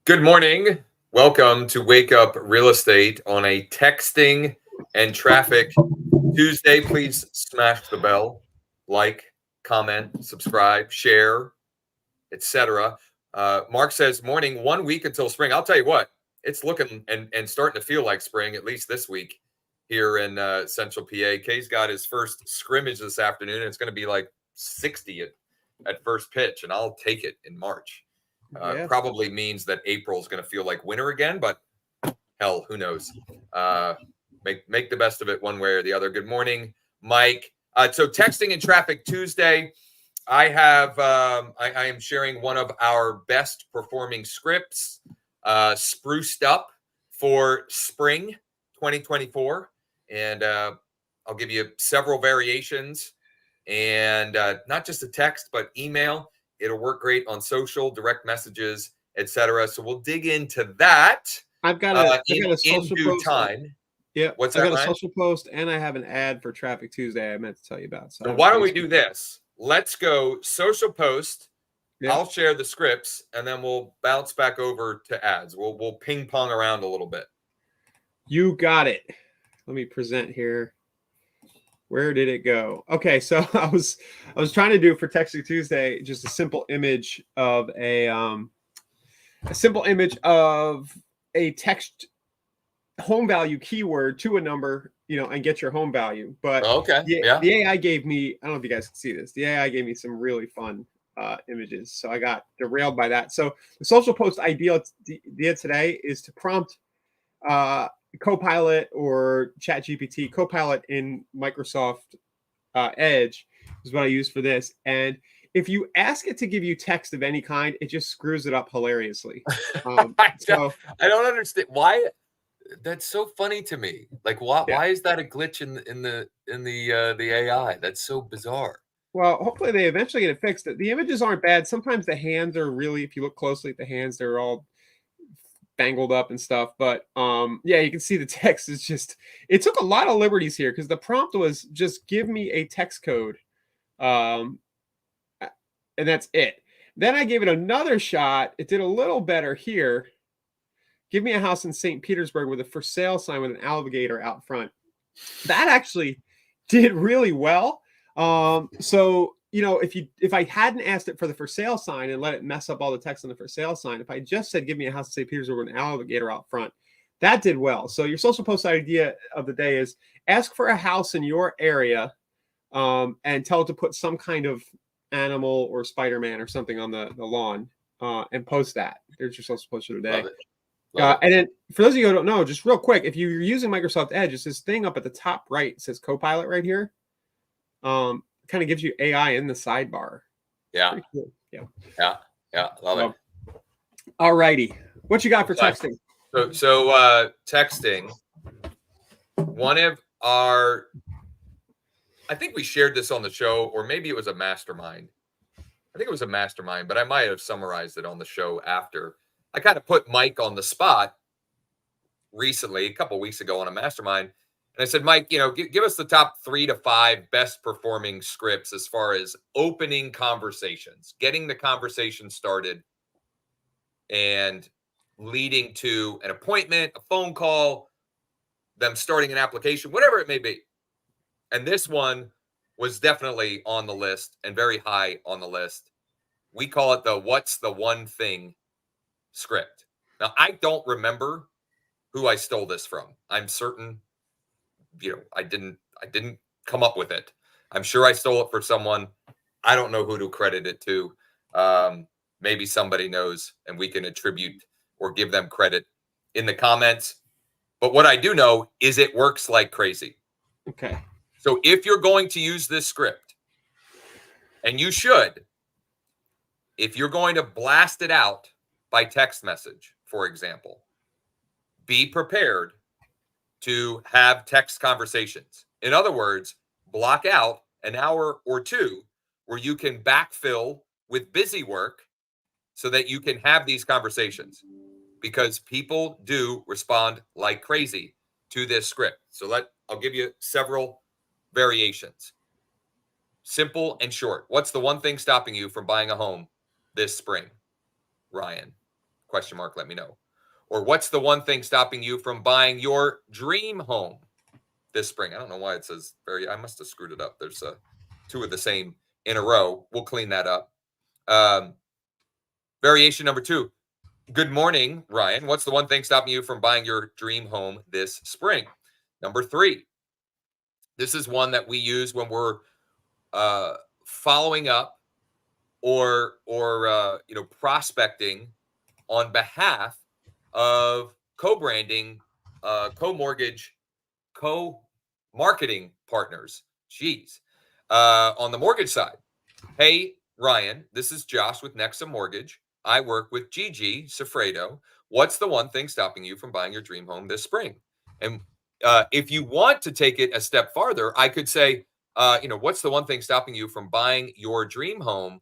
Good morning. Welcome to Wake Up Real Estate on a texting and traffic Tuesday. Please smash the bell, like, comment, subscribe, share, etc. Mark says, morning, 1 week until spring. I'll tell you what, it's looking and starting to feel like spring, at least this week here in Central PA. Kay's got his first scrimmage this afternoon. It's going to be like 60 at first pitch, and I'll take it in March. Probably means that April is going to feel like winter again, but hell, who knows? Make the best of it one way or the other. Good morning, Mike. So texting and traffic Tuesday, I have I am sharing one of our best performing scripts, spruced up for spring 2024, and I'll give you several variations, and not just a text, but email. It'll work great on social, direct messages, etc. So we'll dig into that. I've got a social due post. Time. Yeah, what's that? I've got a social post, and I have an ad for Traffic Tuesday I meant to tell you about. So why don't we do this? Let's go social post. Yeah. I'll share the scripts, and then we'll bounce back over to ads. We'll ping pong around a little bit. You got it. Let me present here. Where did it go? Okay, so I was trying to do for Texting Tuesday just a simple image of a text home value keyword to a number, and get your home value. But the AI gave me, I don't know if you guys can see this. The AI gave me some really fun images, so I got derailed by that. So the social post idea today is to prompt Copilot or ChatGPT. Copilot in Microsoft Edge is what I use for this. And if you ask it to give you text of any kind, it just screws it up hilariously. I don't understand why. That's so funny to me. Like, why is that a glitch in the AI? That's so bizarre. Well, hopefully they eventually get it fixed. The images aren't bad. Sometimes the hands are really, if you look closely at the hands, they're all bangled up and stuff, but you can see the text is just, it took a lot of liberties here because the prompt was just give me a text code, and that's it. Then I gave it another shot. It did a little better here. Give me a house in St. Petersburg with a for sale sign with an alligator out front. That actually did really well. So if I hadn't asked it for the for sale sign and let it mess up all the text on the for sale sign, if I just said, give me a house in St. Petersburg with an alligator out front, that did well. So your social post idea of the day is ask for a house in your area, and tell it to put some kind of animal or Spider-Man or something on the lawn, and post that. There's your social post of the day. And then for those of you who don't know, just real quick, if you're using Microsoft Edge, it's this thing up at the top right. It says Copilot right here. Kind of gives you AI in the sidebar. Yeah. Cool. Yeah. Love it. All righty. What you got for texting? So texting, one of our, I think we shared this on the show, or maybe it was a mastermind. I think it was a mastermind, but I might have summarized it on the show after. I kind of put Mike on the spot recently, a couple of weeks ago on a mastermind. And I said, Mike, give us the top 3 to 5 best performing scripts as far as opening conversations, getting the conversation started and leading to an appointment, a phone call, them starting an application, whatever it may be. And this one was definitely on the list and very high on the list. We call it the what's the one thing script. Now, I don't remember who I stole this from. I'm certain I didn't come up with it. I'm sure I stole it for someone. I don't know who to credit it to. Maybe somebody knows and we can attribute or give them credit in the comments. But what I do know is it works like crazy. Okay. So if you're going to use this script, and you should, if you're going to blast it out by text message, for example, be prepared to have text conversations. In other words, block out an hour or two where you can backfill with busy work so that you can have these conversations, because people do respond like crazy to this script. So I'll give you several variations. Simple and short. What's the one thing stopping you from buying a home this spring, Ryan? Question mark, let me know. Or what's the one thing stopping you from buying your dream home this spring? I don't know why it says I must have screwed it up. There's two of the same in a row. We'll clean that up. Variation number 2. Good morning, Ryan. What's the one thing stopping you from buying your dream home this spring? Number 3. This is one that we use when we're following up or prospecting on behalf of co-branding, co-mortgage, co-marketing partners. Jeez. On the mortgage side, hey, Ryan, this is Josh with NEXA Mortgage. I work with Gigi Sifredo. What's the one thing stopping you from buying your dream home this spring? And if you want to take it a step farther, I could say, what's the one thing stopping you from buying your dream home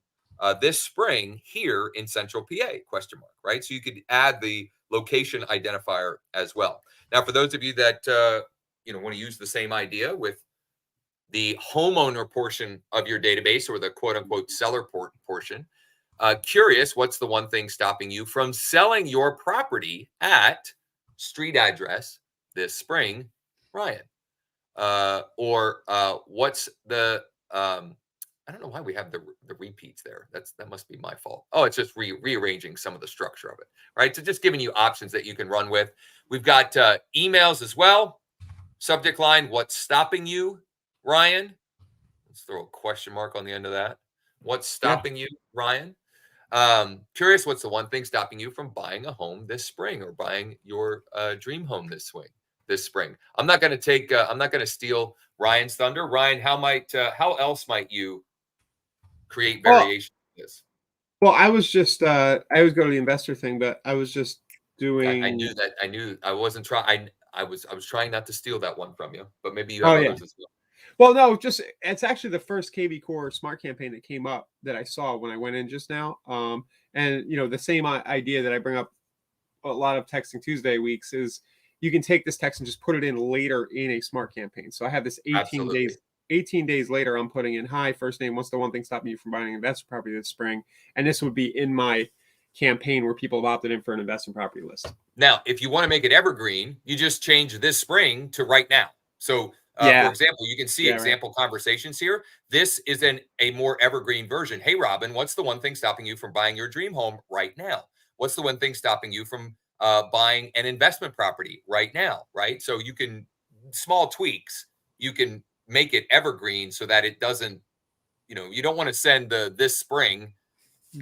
this spring here in Central PA? Question mark, right? So you could add the location identifier as well. Now, for those of you that want to use the same idea with the homeowner portion of your database or the quote unquote seller portion, curious, what's the one thing stopping you from selling your property at street address this spring, Ryan? Or what's the I don't know why we have the repeats there. That must be my fault. Oh, it's just rearranging some of the structure of it, right? So just giving you options that you can run with. We've got emails as well. Subject line, what's stopping you, Ryan? Let's throw a question mark on the end of that. What's stopping you, Ryan? Curious, what's the one thing stopping you from buying a home this spring or buying your dream home this spring? I'm not going to steal Ryan's thunder. Ryan, how else might you create variation of this? Well, I was just I always go to the investor thing, but I was just doing. I knew that. I knew I wasn't trying. I was trying not to steal that one from you, but maybe you have others as well. Well, no, just it's actually the first KV Core Smart campaign that came up that I saw when I went in just now. And the same idea that I bring up a lot of Texting Tuesday weeks is you can take this text and just put it in later in a Smart campaign. So I have this 18 days later, I'm putting in, hi, first name, what's the one thing stopping you from buying an investment property this spring? And this would be in my campaign where people have opted in for an investment property list. Now, if you want to make it evergreen, you just change this spring to right now. So, for example, you can see example conversations here. This is a more evergreen version. Hey, Robin, what's the one thing stopping you from buying your dream home right now? What's the one thing stopping you from buying an investment property right now, right? So you can, small tweaks, you can make it evergreen so that it doesn't, you don't want to send this spring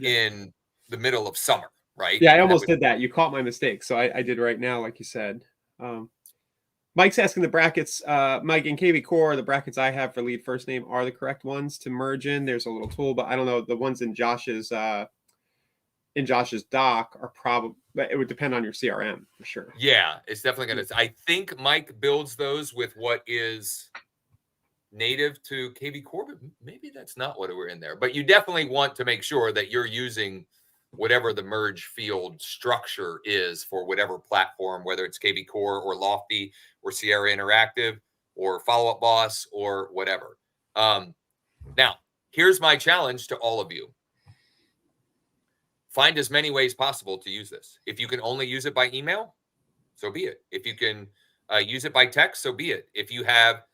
in the middle of summer, right? Yeah, I almost did that. You caught my mistake. So I did right now, like you said. Mike's asking the brackets, Mike, in KV Core, the brackets I have for lead first name are the correct ones to merge in. There's a little tool, but I don't know. The ones in Josh's doc are probably, it would depend on your CRM for sure. Yeah, it's definitely going to, I think Mike builds those with what is native to KV Core, but maybe that's not what we're in there. But you definitely want to make sure that you're using whatever the merge field structure is for whatever platform, whether it's KV Core or Lofty or Sierra Interactive or Follow Up Boss or whatever. Now, here's my challenge to all of you. Find as many ways possible to use this. If you can only use it by email, so be it. If you can use it by text, so be it. If you have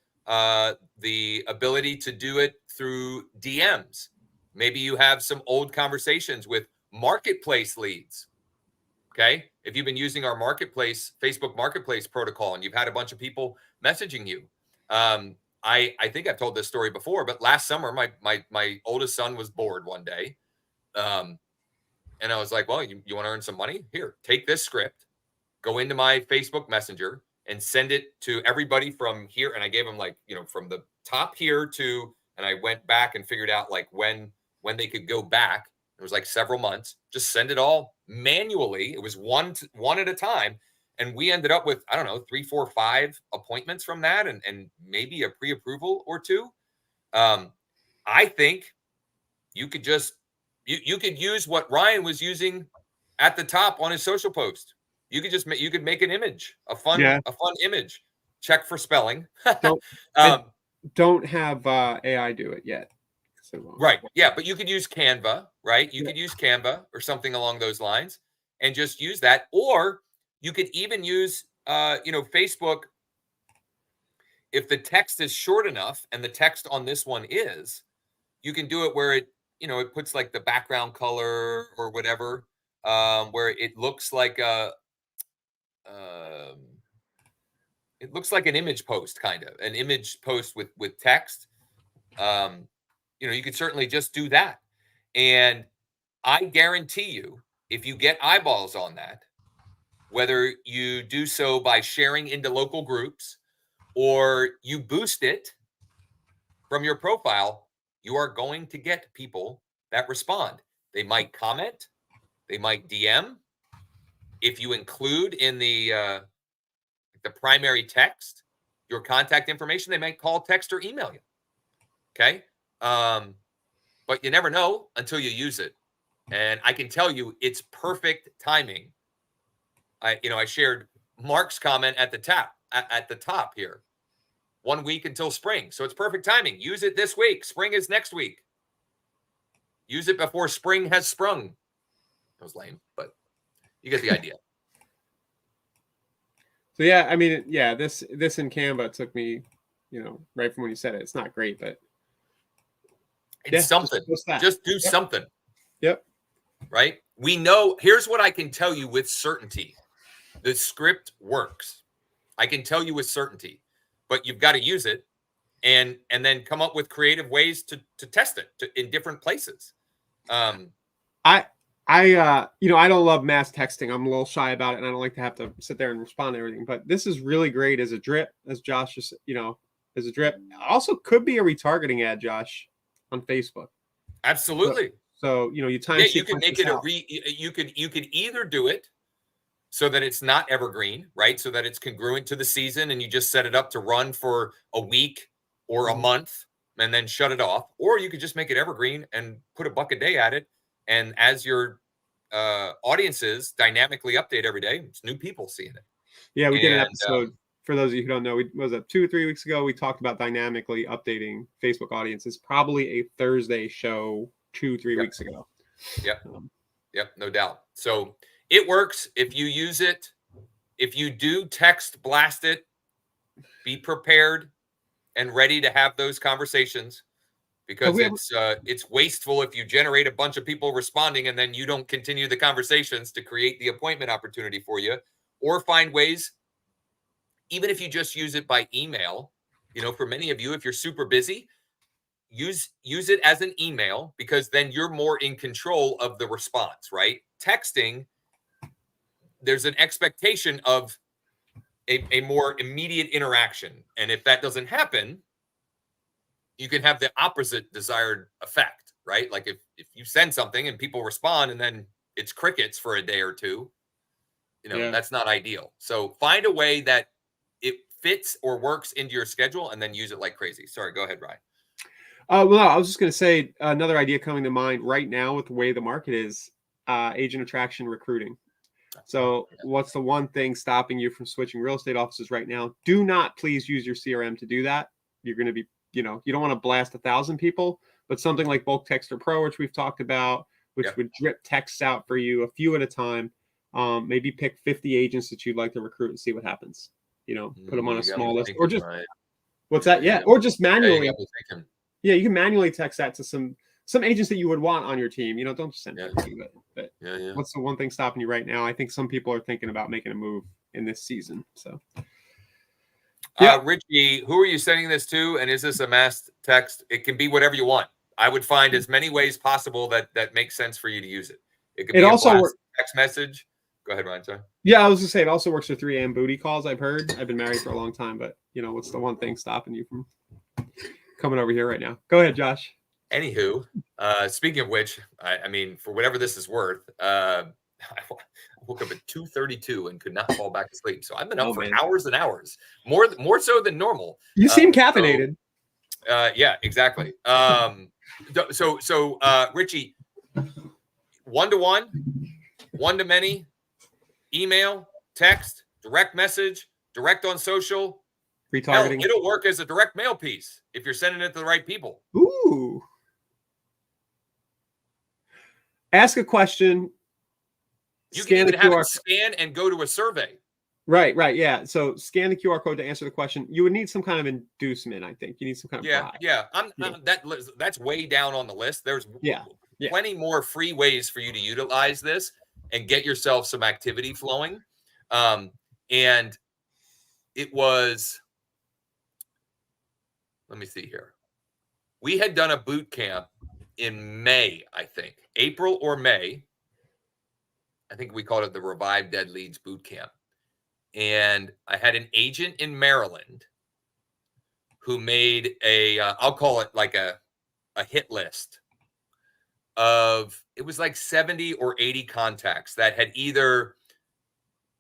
the ability to do it through DMs, maybe you have some old conversations with marketplace leads. Okay. If you've been using our marketplace, Facebook marketplace protocol, and you've had a bunch of people messaging you. I think I've told this story before, but last summer, my oldest son was bored one day. And I was like, well, you want to earn some money? Here, take this script, go into my Facebook Messenger and send it to everybody from here. And I gave them from the top here to, and I went back and figured out when they could go back. It was several months. Just send it all manually. It was one at a time. And we ended up with, 3, 4, 5 appointments from that and maybe a pre-approval or 2. I think you could just, you could use what Ryan was using at the top on his social post. You could just you could make an image, a fun image. Check for spelling. Don't have AI do it yet. Right. Yeah, but you could use Canva, right? You could use Canva or something along those lines, and just use that. Or you could even use, Facebook. If the text is short enough, and the text on this one is, you can do it where it puts like the background color or whatever, where it looks like um, an image post, kind of an image post with text. You could certainly just do that. And I guarantee you, if you get eyeballs on that, whether you do so by sharing into local groups or you boost it from your profile, you are going to get people that respond. They might comment, they might DM. If you include in the primary text your contact information, they might call, text, or email you. Okay. But you never know until you use it. And I can tell you, it's perfect timing. I shared Mark's comment at the top here. 1 week until spring. So it's perfect timing. Use it this week. Spring is next week. Use it before spring has sprung. That was lame, but you get the idea. So yeah, I mean, yeah, this in Canva took me, right from when you said it. It's not great, but it's something. Just do something. Yep. Right? We know. Here's what I can tell you with certainty. The script works. I can tell you with certainty, but you've got to use it and then come up with creative ways to test it in different places. I don't love mass texting. I'm a little shy about it, and I don't like to have to sit there and respond to everything. But this is really great as a drip, as Josh just, as a drip. Also could be a retargeting ad, Josh, on Facebook. Absolutely. So you time. Yeah, you can make it you could either do it so that it's not evergreen, right? So that it's congruent to the season, and you just set it up to run for a week or a month and then shut it off. Or you could just make it evergreen and put $1 a day at it. And as your audiences dynamically update every day, it's new people seeing it. Yeah, we did an episode. For those of you who don't know, was it 2 or 3 weeks ago? We talked about dynamically updating Facebook audiences. Probably a Thursday show 2-3 weeks ago. Yep. No doubt. So it works if you use it. If you do text blast it, be prepared and ready to have those conversations, because it's wasteful if you generate a bunch of people responding and then you don't continue the conversations to create the appointment opportunity for you, or find ways, even if you just use it by email. For many of you, if you're super busy, use it as an email, because then you're more in control of the response, right? Texting, there's an expectation of a more immediate interaction. And if that doesn't happen, you can have the opposite desired effect, right? Like if you send something and people respond and then it's crickets for a day or two, that's not ideal. So find a way that it fits or works into your schedule and then use it like crazy. Sorry, go ahead, Ryan. Well, I was just going to say another idea coming to mind right now with the way the market is, agent attraction recruiting. So what's the one thing stopping you from switching real estate offices right now? Do not please use your CRM to do that. You're going to be, you don't want to blast 1,000 people, but something like Bulk Texter Pro, which we've talked about, which would drip texts out for you a few at a time. Maybe pick 50 agents that you'd like to recruit and see what happens. Put them on a small list, or just what's that? Yeah. Or just manually. Yeah, you can manually text that to some agents that you would want on your team. Don't just send it to you. But what's the one thing stopping you right now? I think some people are thinking about making a move in this season. So, Richie, who are you sending this to? And is this a mass text? It can be whatever you want. I would find as many ways possible that makes sense for you to use it. It could be also a text message. Go ahead, Ryan. Sorry. Yeah, I was going to say it also works for 3 a.m. booty calls. I've heard. I've been married for a long time, but what's the one thing stopping you from coming over here right now? Go ahead, Josh. Anywho, speaking of which, I mean, for whatever this is worth, I woke up at 2:32 and could not fall back to sleep. So I've been up for hours and hours, more so than normal. You seem caffeinated. Yeah, exactly. So Richie, 1-to-1, 1-to-many, email, text, direct message, direct on social. Retargeting. It'll work as a direct mail piece if you're sending it to the right people. Ooh. Ask a question You can Scan the even have QR. it scan and go to a survey. Right, yeah. So scan the QR code to answer the question. You would need some kind of inducement, I think. You need some kind of bribe. Yeah. Yeah. That's way down on the list. There's Yeah. plenty more free ways for you to utilize this and get yourself some activity flowing. And it was, let me see here. We had done a boot camp in May, I think, April or May. I think we called it the Revive Dead Leads Boot Camp. And I had an agent in Maryland who made I'll call it like a hit list of, it was like 70 or 80 contacts that had either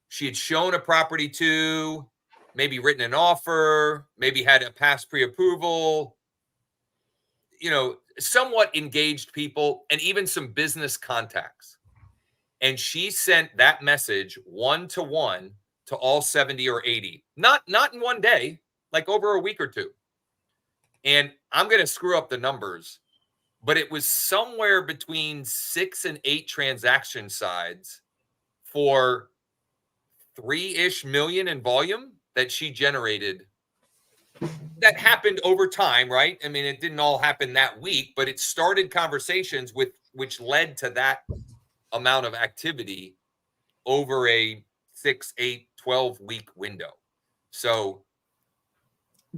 she had shown a property to, maybe written an offer, maybe had a past pre-approval, somewhat engaged people, and even some business contacts. And she sent that message one-to-one to all 70 or 80, not in one day, like over a week or two. And I'm going to screw up the numbers, but it was somewhere between 6 and 8 transaction sides for 3-ish million in volume that she generated. That happened over time, right? I mean, it didn't all happen that week, but it started conversations which led to that amount of activity over a 6, 8, 12-week window. So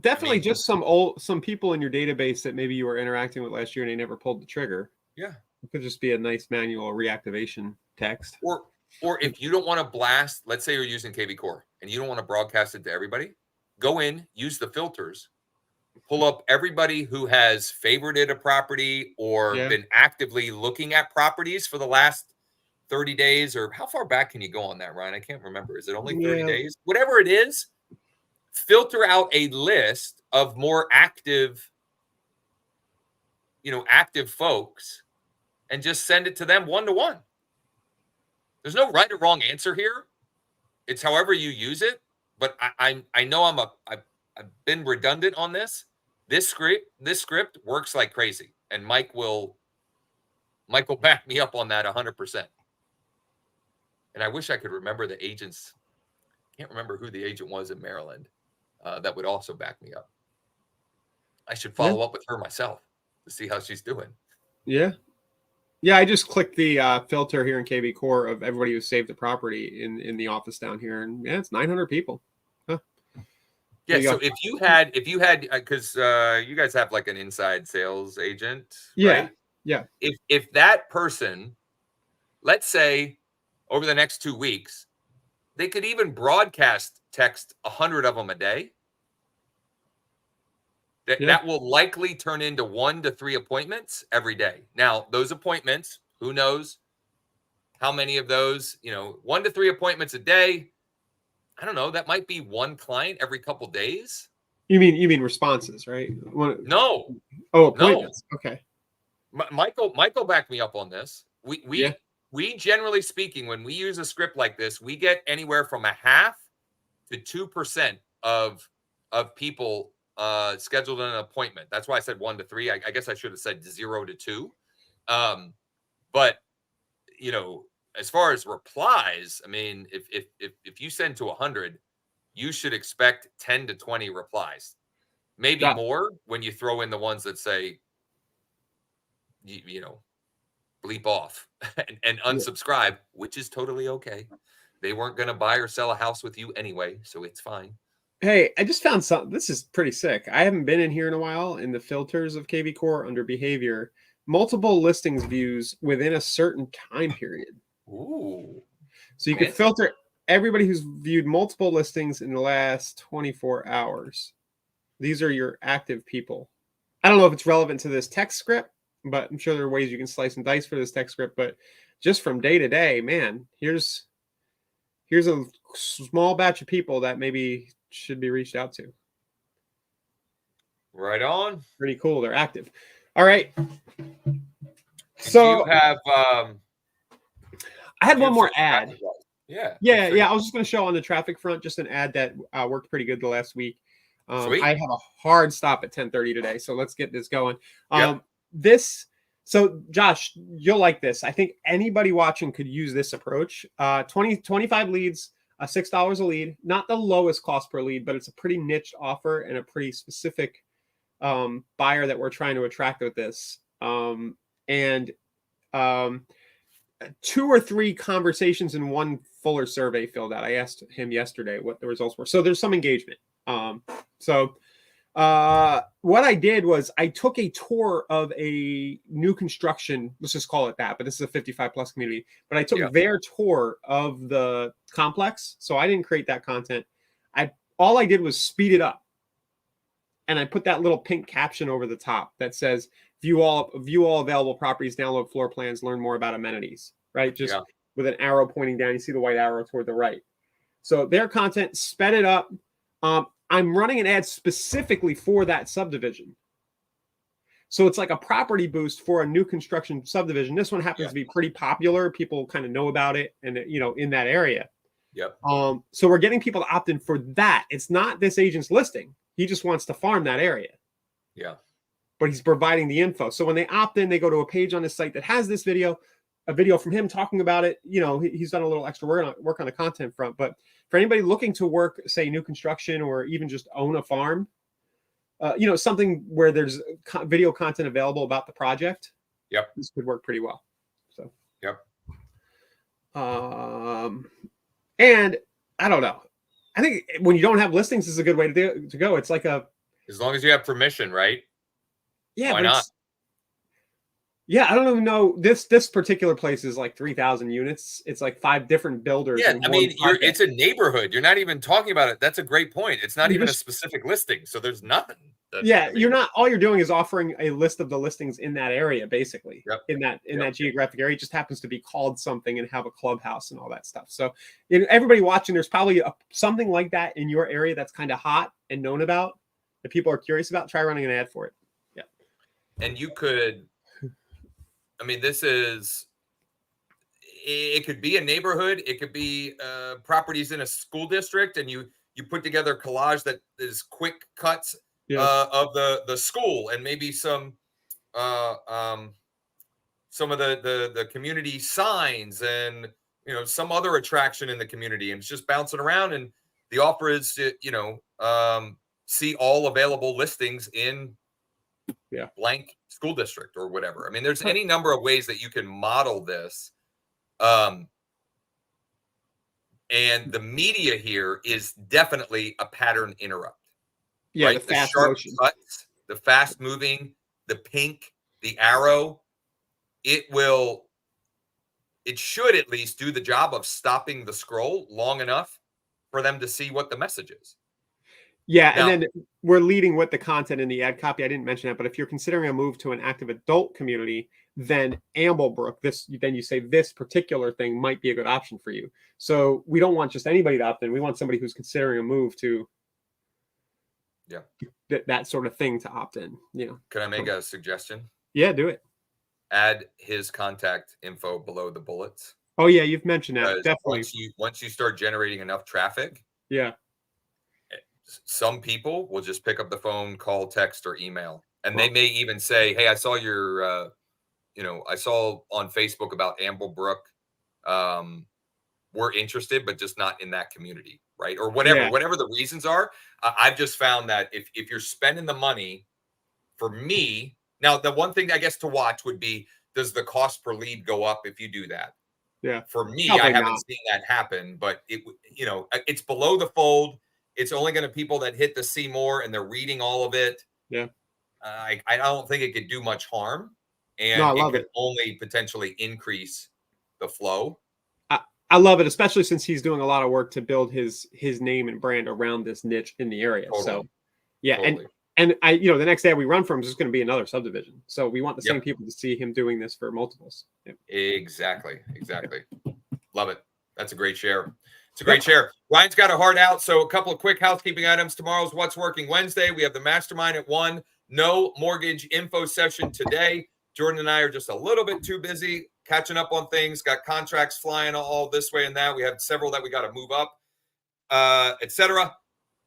definitely, just some people in your database that maybe you were interacting with last year and they never pulled the trigger. Yeah. It could just be a nice manual reactivation text. Or if you don't want to blast, let's say you're using KV Core and you don't want to broadcast it to everybody, go in, use the filters, pull up everybody who has favorited a property or been actively looking at properties for the last 30 days, or how far back can you go on that, Ryan? I can't remember. Is it only 30 days? Whatever it is, filter out a list of more active, active folks and just send it to them one-to-one. There's no right or wrong answer here. It's however you use it. But I know I've been redundant on this. This script works like crazy, and Mike will back me up on that 100%. And I wish I could remember the agents. Can't remember who the agent was in Maryland that would also back me up. I should follow up with her myself to see how she's doing. Yeah, I just clicked the filter here in KV Core of everybody who saved the property in the office down here, and it's 900 people. Huh. Yeah, so if you had, because you guys have like an inside sales agent, right? Yeah. If that person, let's say, over the next 2 weeks, they could even broadcast text 100 of them a day. That will likely turn into 1 to 3 appointments every day. Now, those appointments, who knows how many of those, 1 to 3 appointments a day. I don't know. That might be 1 client every couple days. You mean responses, right? No. Oh, appointments. No. Okay. Michael backed me up on this. We generally speaking, when we use a script like this, we get anywhere from 0.5% to 2% of people scheduled an appointment. That's why I said 1 to 3. I guess I should have said 0 to 2. But as far as replies, I mean, if you send to 100, you should expect 10 to 20 replies, maybe more when you throw in the ones that say, bleep off and unsubscribe, which is totally okay. They weren't going to buy or sell a house with you anyway, so it's fine. Hey, I just found something. This is pretty sick. I haven't been in here in a while. In the filters of KV Core under behavior, multiple listings views within a certain time period. Ooh. So you can filter everybody who's viewed multiple listings in the last 24 hours. These are your active people. I don't know if it's relevant to this text script, but I'm sure there are ways you can slice and dice for this text script. But just from day to day, man, here's a small batch of people that maybe should be reached out to. Right on. Pretty cool. They're active. All right. So you have I had one more ad. Yeah. I was just going to show on the traffic front just an ad that worked pretty good the last week. I have a hard stop at 10:30 today, so let's get this going. This So Josh, you'll like this. I think anybody watching could use this approach. 25 leads, $6 a lead, not the lowest cost per lead, but it's a pretty niche offer and a pretty specific buyer that we're trying to attract with this. And 2 or 3 conversations and 1 fuller survey filled out. I asked him yesterday what the results were. So there's some engagement. What I did was I took a tour of a new construction, let's just call it that, but this is a 55 plus community, but I took their tour of the complex. So I didn't create that content. All I did was speed it up. And I put that little pink caption over the top that says, view all available properties, download floor plans, learn more about amenities, right? Just with an arrow pointing down, you see the white arrow toward the right. So their content, sped it up. I'm running an ad specifically for that subdivision. So it's like a property boost for a new construction subdivision. This one happens to be pretty popular. People kind of know about it and, in that area. Yep. So we're getting people to opt in for that. It's not this agent's listing. He just wants to farm that area. Yeah. But he's providing the info. So when they opt in, they go to a page on his site that has this video, a video from him talking about it. He's done a little extra work on the content front. But for anybody looking to work, say, new construction or even just own a farm, something where there's video content available about the project. Yep. This could work pretty well. So. Yep. And I don't know. I think when you don't have listings, this is a good way to go. It's like as long as you have permission, right? Yeah. Why not? Yeah, I don't even know. This particular place is like 3,000 units. It's like 5 different builders. Yeah, I mean, it's a neighborhood. You're not even talking about it. That's a great point. It's not even a specific listing, so there's nothing. You're not. All you're doing is offering a list of the listings in that area, basically. Yep. In that geographic area. It just happens to be called something and have a clubhouse and all that stuff. So, everybody watching, there's probably something like that in your area that's kind of hot and known about that people are curious about. Try running an ad for it. Yeah. And you could. I mean, it could be a neighborhood. It could be properties in a school district. And you put together a collage that is quick cuts of the school and maybe some of the community signs and, some other attraction in the community. And it's just bouncing around. And the offer is to, see all available listings in blank school district or whatever. I mean, there's any number of ways that you can model this. And the media here is definitely a pattern interrupt. Yeah, right? The sharp cuts, the fast moving, the pink, the arrow. It should at least do the job of stopping the scroll long enough for them to see what the message is. Yeah, now, and then we're leading with the content in the ad copy. I didn't mention that, but if you're considering a move to an active adult community, then Amblebrook, then you say this particular thing might be a good option for you. So we don't want just anybody to opt in. We want somebody who's considering a move to that sort of thing to opt in. Can I make a suggestion? Yeah, do it. Add his contact info below the bullets. Oh yeah, you've mentioned that. Definitely. Once you start generating enough traffic, some people will just pick up the phone, call, text, or email. And they may even say, hey, I saw your, I saw on Facebook about Amblebrook. We're interested, but just not in that community, right? Or whatever the reasons are. I've just found that if you're spending the money, for me, now the one thing I guess to watch would be, does the cost per lead go up if you do that? Yeah. For me, I haven't seen that happen, but it's below the fold. It's only going to people that hit the see more and they're reading all of it. Yeah. I don't think it could do much harm. And it could only potentially increase the flow. I love it, especially since he's doing a lot of work to build his name and brand around this niche in the area. Totally. So yeah. Totally. And I, the next ad we run from is just going to be another subdivision. So we want the same people to see him doing this for multiples. Yep. Exactly. Love it. That's a great share. It's a great share. Ryan's got a heart out. So a couple of quick housekeeping items. Tomorrow's What's Working Wednesday. We have the mastermind at 1. No mortgage info session today. Jordan and I are just a little bit too busy catching up on things. Got contracts flying all this way and that. We have several that we got to move up, etc.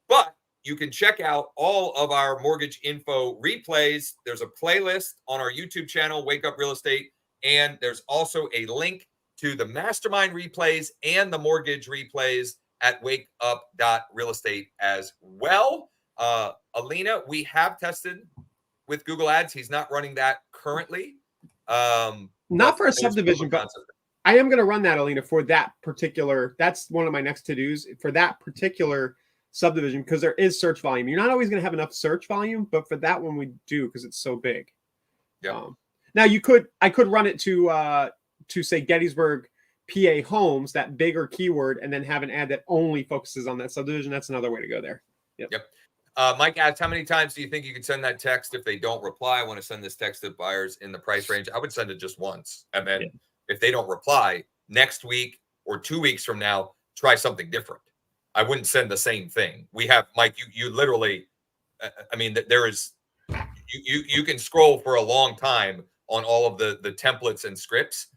But you can check out all of our mortgage info replays. There's a playlist on our YouTube channel, Wake Up Real Estate, and there's also a link to the mastermind replays and the mortgage replays at wakeup.realestate as well. Alina, we have tested with Google Ads. He's not running that currently. Not for a subdivision, but I am going to run that, Alina, for that particular. That's one of my next to-dos for that particular subdivision, because there is search volume. You're not always going to have enough search volume, but for that one we do, because it's so big. Yeah. Now I could run it to say Gettysburg, PA homes, that bigger keyword, and then have an ad that only focuses on that subdivision. That's another way to go there. Yep. Mike asks, how many times do you think you could send that text if they don't reply? I want to send this text to buyers in the price range. I would send it just once. And then if they don't reply next week or 2 weeks from now, try something different. I wouldn't send the same thing. We have, Mike, you literally, I mean, there is, you can scroll for a long time on all of the templates and scripts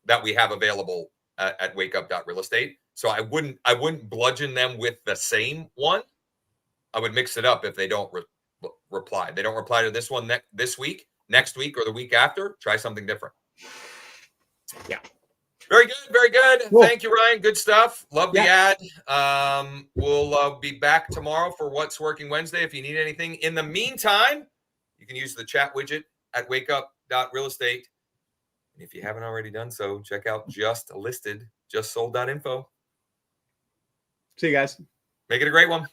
that we have available at wakeup.realestate. So I wouldn't bludgeon them with the same one. I would mix it up if they don't reply. They don't reply to this one this week, next week, or the week after. Try something different. Yeah. Very good. Very good. Cool. Thank you, Ryan. Good stuff. Love the ad. We'll be back tomorrow for What's Working Wednesday. If you need anything in the meantime, you can use the chat widget at wakeup.realestate. And if you haven't already done so, check out justsold.info. See you guys. Make it a great one.